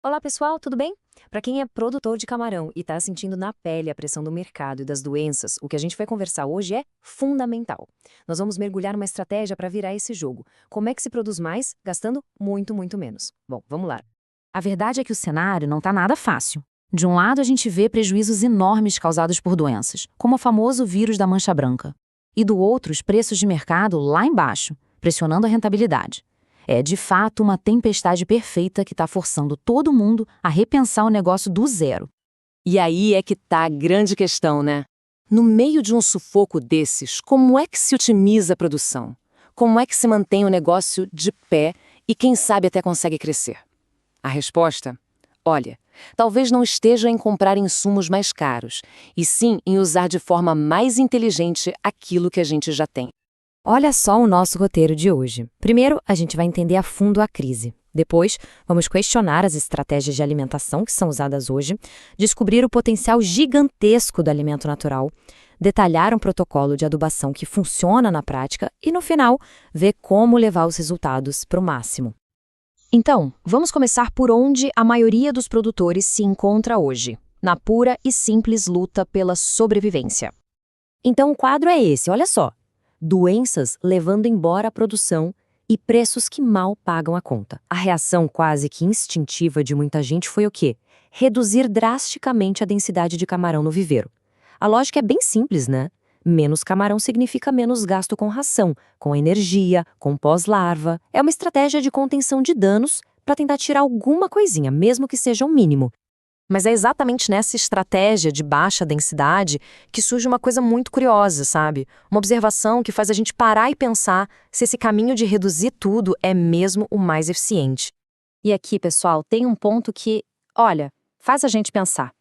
Olá pessoal, tudo bem? Para quem é produtor de camarão e está sentindo na pele a pressão do mercado e das doenças, o que a gente vai conversar hoje é fundamental. Nós vamos mergulhar numa estratégia para virar esse jogo. Como é que se produz mais, gastando muito, muito menos? Bom, vamos lá. A verdade é que o cenário não está nada fácil. De um lado, a gente vê prejuízos enormes causados por doenças, como o famoso vírus da mancha branca. E do outro, os preços de mercado lá embaixo, pressionando a rentabilidade. É, de fato, uma tempestade perfeita que está forçando todo mundo a repensar o negócio do zero. E aí é que tá a grande questão, né? No meio de um sufoco desses, como é que se otimiza a produção? Como é que se mantém o negócio de pé e quem sabe até consegue crescer? A resposta? Olha, talvez não esteja em comprar insumos mais caros, e sim em usar de forma mais inteligente aquilo que a gente já tem. Olha só o nosso roteiro de hoje. Primeiro, a gente vai entender a fundo a crise. Depois, vamos questionar as estratégias de alimentação que são usadas hoje, descobrir o potencial gigantesco do alimento natural, detalhar um protocolo de adubação que funciona na prática e, no final, ver como levar os resultados para o máximo. Então, vamos começar por onde a maioria dos produtores se encontra hoje, na pura e simples luta pela sobrevivência. Então, o quadro é esse, olha só. Doenças levando embora a produção e preços que mal pagam a conta. A reação quase que instintiva de muita gente foi o quê? Reduzir drasticamente a densidade de camarão no viveiro. A lógica é bem simples, né? Menos camarão significa menos gasto com ração, com energia, com pós-larva. É uma estratégia de contenção de danos para tentar tirar alguma coisinha, mesmo que seja um mínimo. Mas é exatamente nessa estratégia de baixa densidade que surge uma coisa muito curiosa, sabe? Uma observação que faz a gente parar e pensar se esse caminho de reduzir tudo é mesmo o mais eficiente. E aqui, pessoal, tem um ponto que, olha, faz a gente pensar.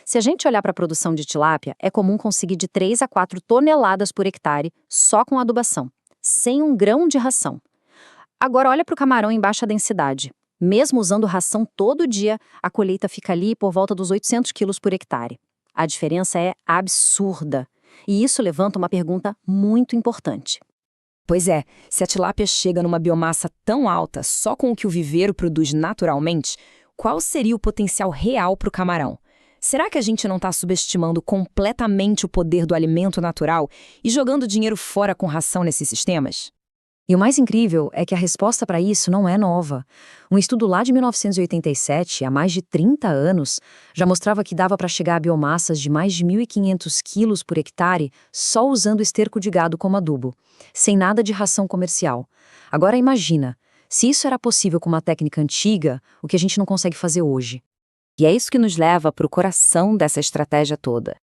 Se a gente olhar para a produção de tilápia, é comum conseguir de 3 a 4 toneladas por hectare só com adubação, sem um grão de ração. Agora olha para o camarão em baixa densidade. Mesmo usando ração todo dia, a colheita fica ali por volta dos 800 quilos por hectare. A diferença é absurda. E isso levanta uma pergunta muito importante. Pois é, se a tilápia chega numa biomassa tão alta só com o que o viveiro produz naturalmente, qual seria o potencial real para o camarão? Será que a gente não está subestimando completamente o poder do alimento natural e jogando dinheiro fora com ração nesses sistemas? E o mais incrível é que a resposta para isso não é nova. Um estudo lá de 1987, há mais de 30 anos, já mostrava que dava para chegar a biomassas de mais de 1.500 quilos por hectare só usando esterco de gado como adubo, sem nada de ração comercial. Agora imagina, se isso era possível com uma técnica antiga, o que a gente não consegue fazer hoje. E é isso que nos leva para o coração dessa estratégia toda.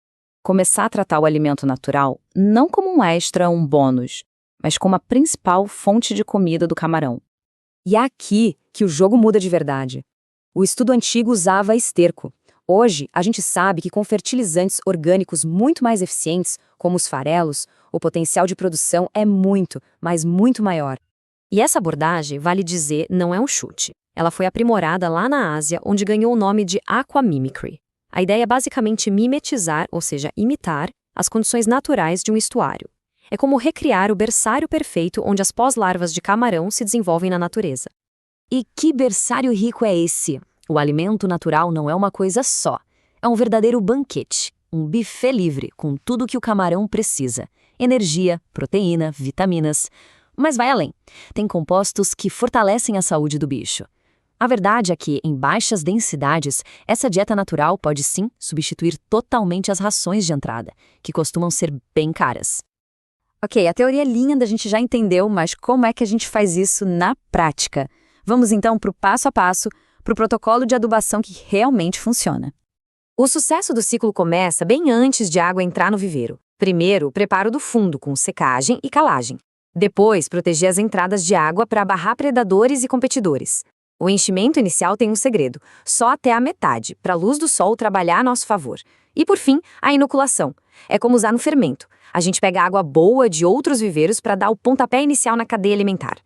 Começar a tratar o alimento natural não como um extra, um bônus, mas como a principal fonte de comida do camarão. E é aqui que o jogo muda de verdade. O estudo antigo usava esterco. Hoje, a gente sabe que com fertilizantes orgânicos muito mais eficientes, como os farelos, o potencial de produção é muito, mas muito maior. E essa abordagem, vale dizer, não é um chute. Ela foi aprimorada lá na Ásia, onde ganhou o nome de aquamimicry. A ideia é basicamente mimetizar, ou seja, imitar, as condições naturais de um estuário. É como recriar o berçário perfeito onde as pós-larvas de camarão se desenvolvem na natureza. E que berçário rico é esse? O alimento natural não é uma coisa só. É um verdadeiro banquete, um buffet livre com tudo o que o camarão precisa. Energia, proteína, vitaminas. Mas vai além. Tem compostos que fortalecem a saúde do bicho. A verdade é que, em baixas densidades, essa dieta natural pode sim substituir totalmente as rações de entrada, que costumam ser bem caras. Ok, a teoria linda a gente já entendeu, mas como é que a gente faz isso na prática? Vamos então para o passo a passo, para o protocolo de adubação que realmente funciona. O sucesso do ciclo começa bem antes de a água entrar no viveiro. Primeiro, o preparo do fundo, com secagem e calagem. Depois, proteger as entradas de água para barrar predadores e competidores. O enchimento inicial tem um segredo, só até a metade, para a luz do sol trabalhar a nosso favor. E por fim, a inoculação. É como usar no fermento. A gente pega água boa de outros viveiros para dar o pontapé inicial na cadeia alimentar.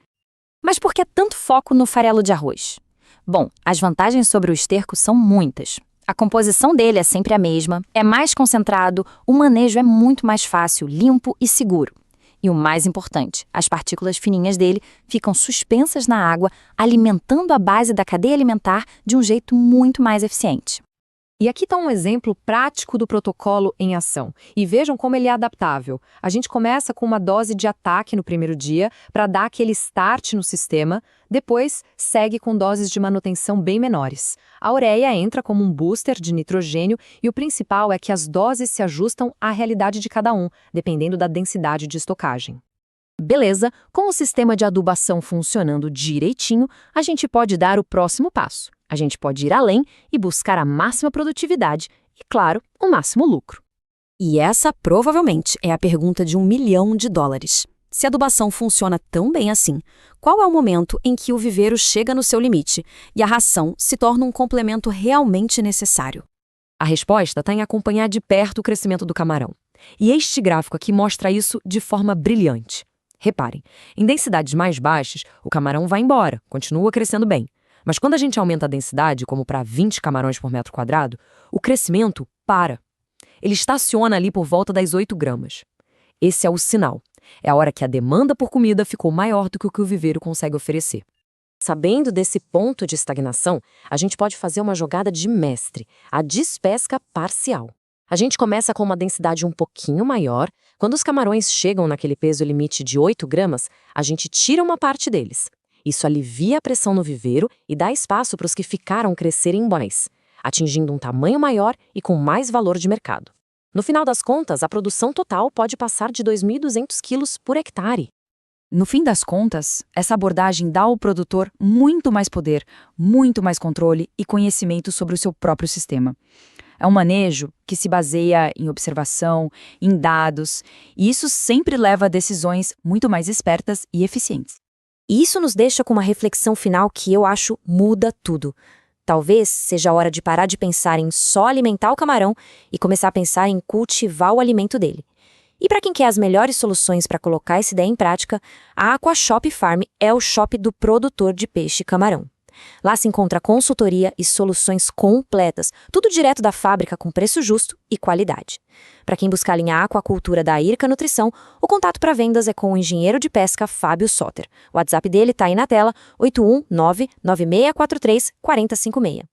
Mas por que tanto foco no farelo de arroz? Bom, as vantagens sobre o esterco são muitas. A composição dele é sempre a mesma, é mais concentrado, o manejo é muito mais fácil, limpo e seguro. E o mais importante, as partículas fininhas dele ficam suspensas na água, alimentando a base da cadeia alimentar de um jeito muito mais eficiente. E aqui está um exemplo prático do protocolo em ação. E vejam como ele é adaptável. A gente começa com uma dose de ataque no primeiro dia para dar aquele start no sistema, depois segue com doses de manutenção bem menores. A ureia entra como um booster de nitrogênio e o principal é que as doses se ajustam à realidade de cada um, dependendo da densidade de estocagem. Beleza, com o sistema de adubação funcionando direitinho, a gente pode dar o próximo passo. A gente pode ir além e buscar a máxima produtividade e, claro, o máximo lucro. E essa, provavelmente, é a pergunta de $1 milhão. Se a adubação funciona tão bem assim, qual é o momento em que o viveiro chega no seu limite e a ração se torna um complemento realmente necessário? A resposta está em acompanhar de perto o crescimento do camarão. E este gráfico aqui mostra isso de forma brilhante. Reparem, em densidades mais baixas, o camarão vai embora, continua crescendo bem. Mas quando a gente aumenta a densidade, como para 20 camarões por metro quadrado, o crescimento para. Ele estaciona ali por volta das 8 gramas. Esse é o sinal. É a hora que a demanda por comida ficou maior do que o viveiro consegue oferecer. Sabendo desse ponto de estagnação, a gente pode fazer uma jogada de mestre, a despesca parcial. A gente começa com uma densidade um pouquinho maior. Quando os camarões chegam naquele peso limite de 8 gramas, a gente tira uma parte deles. Isso alivia a pressão no viveiro e dá espaço para os que ficaram crescerem mais, atingindo um tamanho maior e com mais valor de mercado. No final das contas, a produção total pode passar de 2.200 quilos por hectare. No fim das contas, essa abordagem dá ao produtor muito mais poder, muito mais controle e conhecimento sobre o seu próprio sistema. É um manejo que se baseia em observação, em dados, e isso sempre leva a decisões muito mais espertas e eficientes. E isso nos deixa com uma reflexão final que eu acho muda tudo. Talvez seja a hora de parar de pensar em só alimentar o camarão e começar a pensar em cultivar o alimento dele. E para quem quer as melhores soluções para colocar essa ideia em prática, a Aquashop Farm é o shop do produtor de peixe e camarão. Lá se encontra consultoria e soluções completas, tudo direto da fábrica com preço justo e qualidade. Para quem busca a linha aquacultura da Irka Nutrição, o contato para vendas é com o engenheiro de pesca Fábio Soter. O WhatsApp dele está aí na tela, 819-9643-4056.